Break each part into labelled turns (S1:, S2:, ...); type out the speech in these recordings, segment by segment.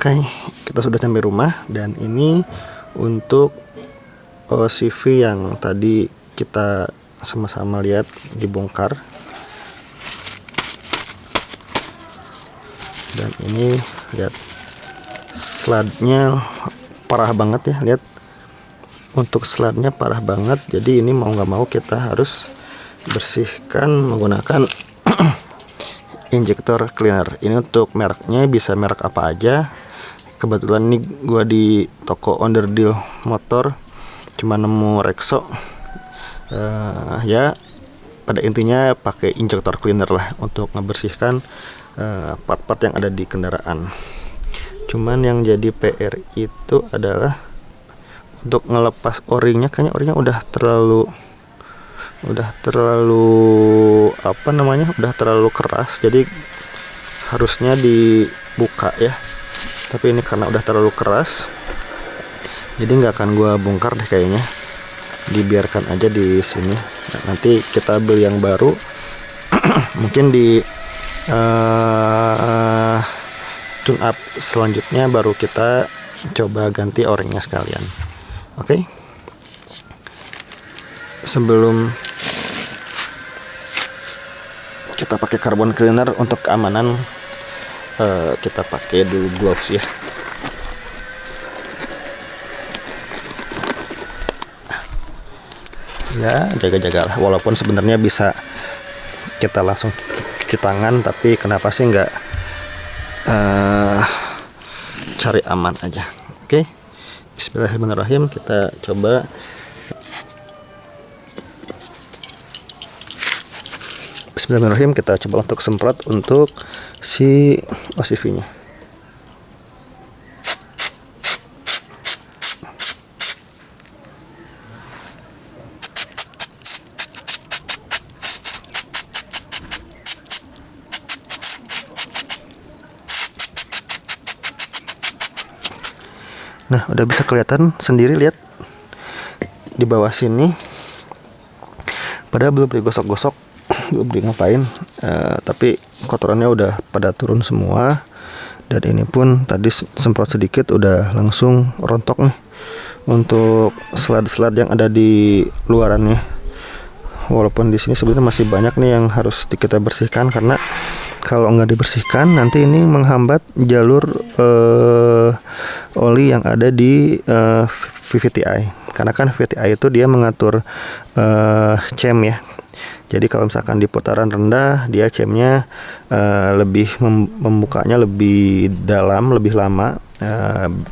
S1: Oke, kita sudah sampai rumah dan ini untuk CV yang tadi kita sama-sama lihat dibongkar. Dan ini lihat slide-nya parah banget ya, lihat untuk slide-nya parah banget. Jadi ini mau nggak mau kita harus bersihkan menggunakan injektor cleaner. Ini untuk mereknya bisa merek apa aja. Kebetulan ini gua di toko onderdil motor cuma nemu Rexo. Ya pada intinya pakai injektor cleaner lah untuk ngebersihkan part-part yang ada di kendaraan. Cuman yang jadi PR itu adalah untuk ngelepas o-ringnya. Kayaknya o-ringnya udah terlalu udah terlalu keras, jadi harusnya dibuka ya, tapi ini karena udah terlalu keras jadi nggak akan gua bongkar deh, kayaknya dibiarkan aja di sini. Nah, nanti kita beli yang baru mungkin di tune up selanjutnya baru kita coba ganti o-ringnya sekalian. Oke. Sebelum kita pakai carbon cleaner untuk keamanan, kita pakai dulu gloves ya. Ya jaga-jagalah, walaupun sebenarnya bisa kita langsung cuci tangan, tapi kenapa sih nggak cari aman aja. Oke, bismillahirrahmanirrahim, kita coba. Bismillahirrahmanirrahim, kita coba untuk semprot untuk si OCV-nya. Nah, udah bisa kelihatan sendiri, lihat di bawah sini. Padahal belum digosok-gosok, belum di ngapain, tapi kotorannya udah pada turun semua. Dan ini pun tadi semprot sedikit udah langsung rontok nih untuk slide-slide yang ada di luarannya. Walaupun di sini sebenarnya masih banyak nih yang harus kita bersihkan, karena kalau nggak dibersihkan nanti ini menghambat jalur oli yang ada di VVTi. Karena kan VVTi itu dia mengatur cam ya. Jadi kalau misalkan di putaran rendah dia camnya lebih membukanya lebih dalam, lebih lama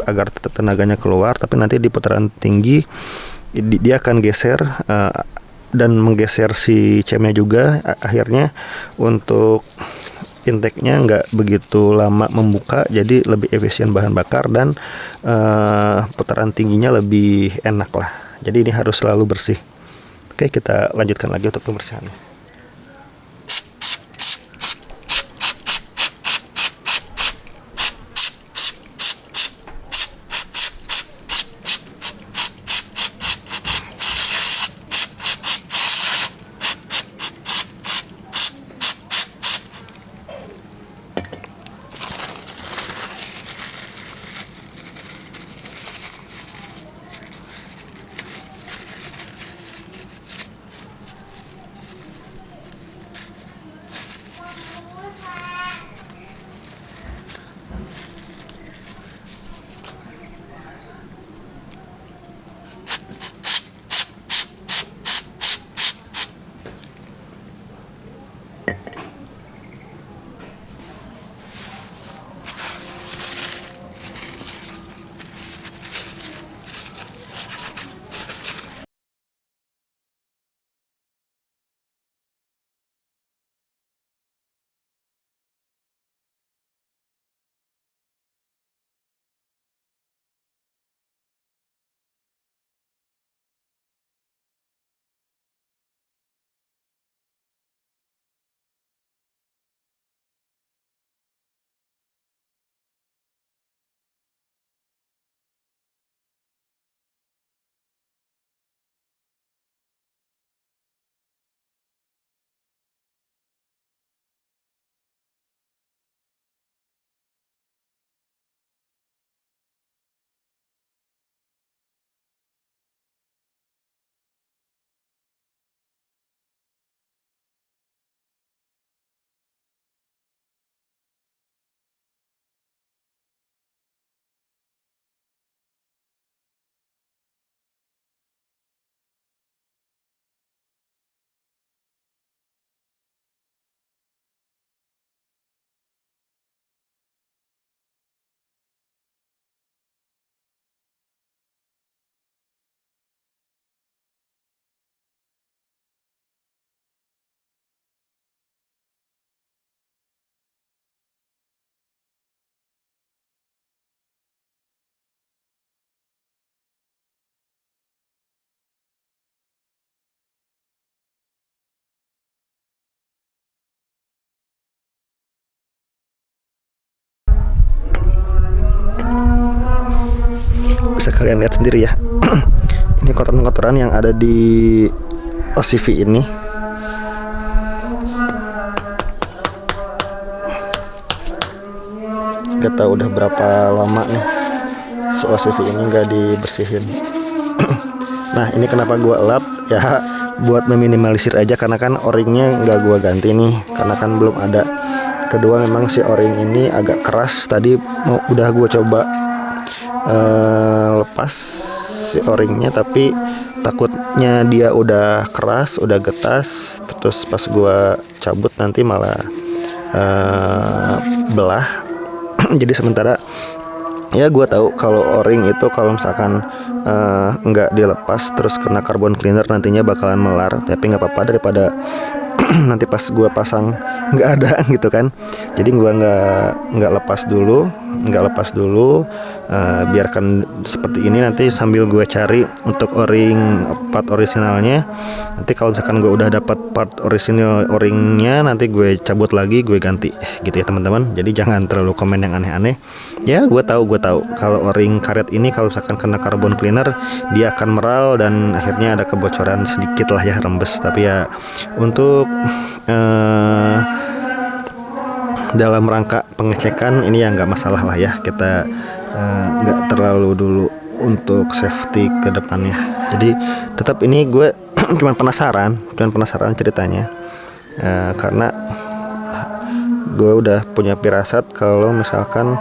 S1: agar tenaganya keluar. Tapi nanti di putaran tinggi dia akan geser dan menggeser si camnya juga. Akhirnya untuk intake-nya nggak begitu lama membuka, jadi lebih efisien bahan bakar dan putaran tingginya lebih enak lah. Jadi ini harus selalu bersih. Oke, kita lanjutkan lagi untuk pembersihannya. bisa kalian lihat sendiri ya. Ini kotoran-kotoran yang ada di OCV ini. Gak tahu udah berapa lama nih si OCV ini nggak dibersihin. Nah ini kenapa gua elap ya, buat meminimalisir aja karena kan o-ringnya nggak gua ganti nih karena kan belum ada. Kedua memang si o-ring ini agak keras, tadi udah gua coba lepas si o-ringnya tapi takutnya dia udah keras, udah getas, terus pas gua cabut nanti malah belah. Jadi sementara ya gue tahu kalau o-ring itu kalau misalkan nggak dilepas terus kena carbon cleaner nantinya bakalan melar, tapi nggak apa-apa daripada nanti pas gue pasang nggak ada gitu kan. Jadi gue nggak lepas dulu, biarkan seperti ini. Nanti sambil gue cari untuk o-ring part originalnya, nanti kalau misalkan gue udah dapat part original o-ringnya nanti gue cabut lagi, gue ganti gitu ya teman-teman. Jadi jangan terlalu komen yang aneh-aneh ya. Gue tahu kalau o-ring karet ini kalau misalkan kena carbon cleaner dia akan meral dan akhirnya ada kebocoran sedikit lah ya, rembes. Tapi ya untuk dalam rangka pengecekan ini ya nggak masalah lah ya, kita nggak terlalu dulu untuk safety ke depannya. Jadi tetap ini gue cuman penasaran ceritanya, karena gue udah punya firasat kalau misalkan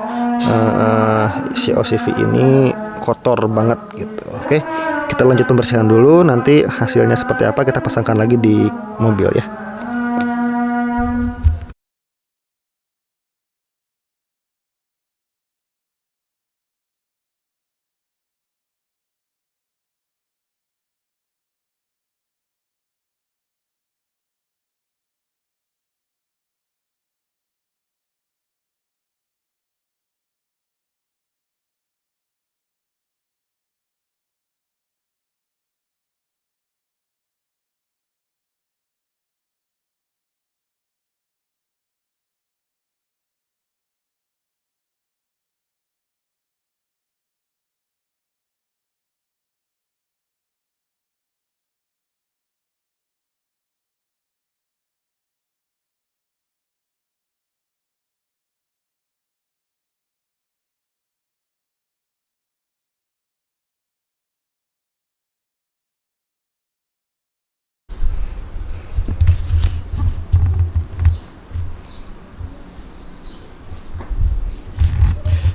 S1: si OCV ini kotor banget gitu. Oke, kita lanjut pembersihan dulu, nanti hasilnya seperti apa kita pasangkan lagi di mobil ya.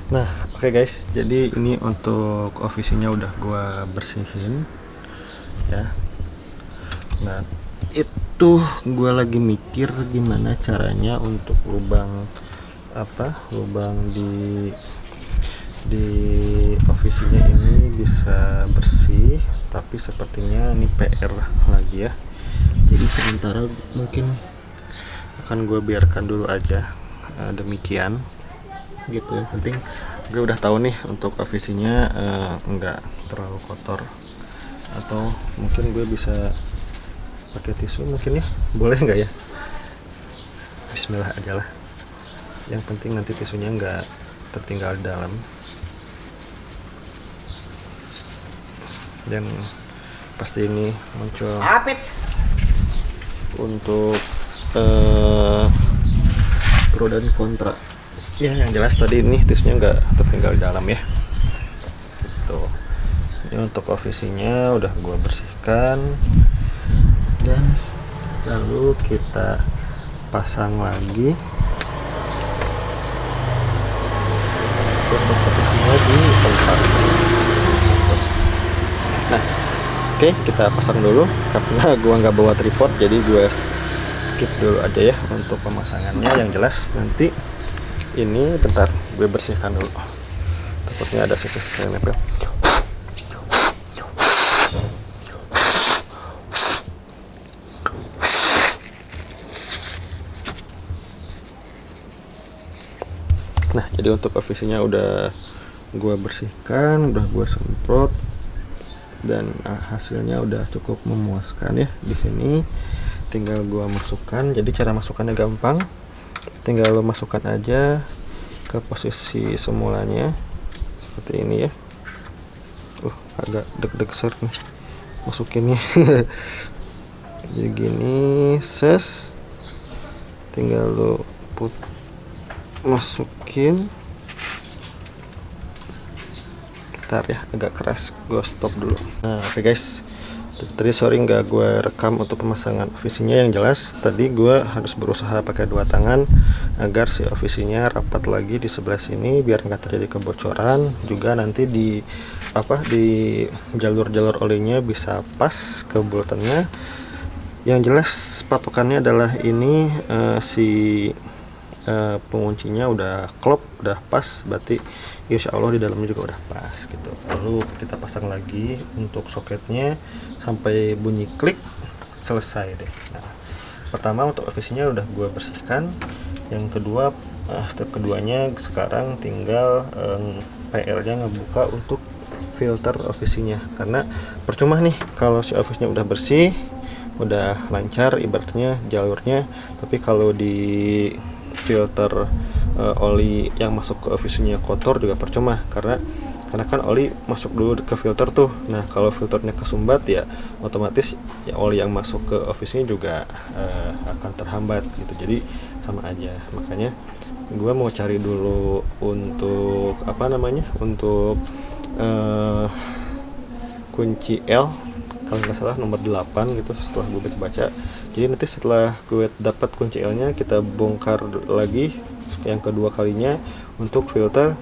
S1: Nah, oke guys, jadi ini untuk ofisinya udah gua bersihin ya. Nah, itu gua lagi mikir gimana caranya untuk lubang di ofisinya ini bisa bersih, tapi sepertinya ini PR lagi ya. Jadi sementara mungkin akan gue biarkan dulu aja demikian gitu ya. Penting gue udah tahu nih untuk ofisinya nggak terlalu kotor, atau mungkin gue bisa pakai tisu mungkin ya, boleh nggak ya? Bismillah aja lah, yang penting nanti tisunya nggak tertinggal di dalam. Dan pasti ini muncul untuk pro dan kontra ya. Yang jelas tadi ini tisunya nggak tertinggal di dalam ya. Tuh, ini untuk ofisinya udah gua bersihkan dan lalu kita pasang lagi untuk ofisinya di tempat. Nah, oke, kita pasang dulu karena gua nggak bawa tripod, jadi gua skip dulu aja ya untuk pemasangannya. Yang jelas nanti ini bentar gue bersihkan dulu, takutnya ada sisa-sisa yang nempel. Nah, jadi untuk ofisinya udah gue bersihkan, udah gue semprot, dan hasilnya udah cukup memuaskan ya. Di sini tinggal gue masukkan. Jadi cara masukkannya gampang, tinggal lo masukkan aja ke posisi semulanya seperti ini ya. agak deg-deg ser nih masukinnya. Jadi gini, tinggal lo masukin. Bentar ya, agak keras, gue stop dulu. Nah oke guys, tadi sorry nggak gue rekam untuk pemasangan ofisinya. Yang jelas tadi gue harus berusaha pakai dua tangan agar si ofisinya rapat lagi di sebelah sini biar nggak terjadi kebocoran. Juga nanti di jalur-jalur olinya bisa pas ke bulatannya. Yang jelas patokannya adalah ini, penguncinya udah klop, udah pas, berarti insya Allah di dalamnya juga udah pas gitu. Lalu kita pasang lagi untuk soketnya sampai bunyi klik, selesai deh. Nah, pertama untuk ofisinya udah gue bersihkan. Yang kedua, step keduanya sekarang tinggal PR-nya ngebuka untuk filter ofisinya, karena percuma nih kalau si ofisinya udah bersih, udah lancar ibaratnya jalurnya, tapi kalau di filter oli yang masuk ke ofisinya kotor juga percuma, karena kan oli masuk dulu ke filter tuh. Nah kalau filternya kesumbat ya otomatis ya oli yang masuk ke ofisinya juga akan terhambat gitu, jadi sama aja. Makanya gue mau cari dulu untuk untuk kunci L, kalau nggak salah nomor 8 gitu, setelah gue baca. Jadi nanti setelah gue dapat kunci L nya, kita bongkar lagi yang kedua kalinya untuk filter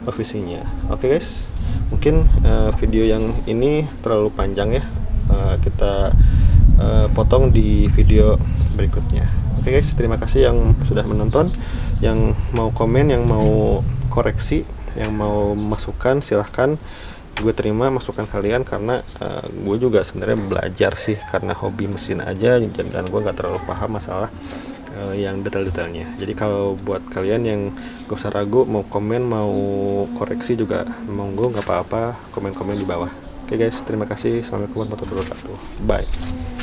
S1: ofisinya. Oke guys, mungkin video yang ini terlalu panjang ya, kita potong di video berikutnya. Oke guys, terima kasih yang sudah menonton. Yang mau komen, yang mau koreksi, yang mau masukan, silahkan. Gue terima masukan kalian, karena gue juga sebenarnya belajar sih, karena hobi mesin aja dan gue nggak terlalu paham masalah yang detail-detailnya. Jadi kalau buat kalian yang gak usah ragu, mau komen mau koreksi juga monggo, nggak apa-apa, komen-komen di bawah. Oke guys, terima kasih. Assalamualaikum warahmatullahi wabarakatuh. Bye.